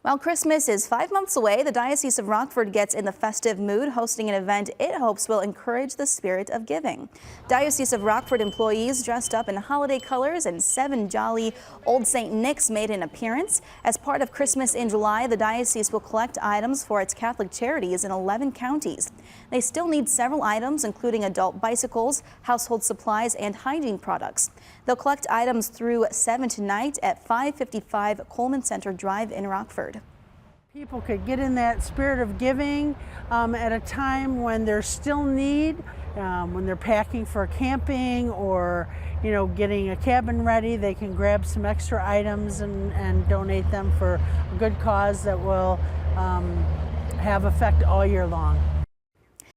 While Christmas is 5 months away, the Diocese of Rockford gets in the festive mood, hosting an event it hopes will encourage the spirit of giving. Diocese of Rockford employees dressed up in holiday colors and 7 jolly Old St. Nick's made an appearance. As part of Christmas in July, the diocese will collect items for its Catholic Charities in 11 counties. They still need several items, including adult bicycles, household supplies, and hygiene products. They'll collect items through 7 tonight at 555 Coleman Center Drive in Rockford. People could get in that spirit of giving at a time when there's still need, when they're packing for camping or, getting a cabin ready. They can grab some extra items and donate them for a good cause that will have effect all year long.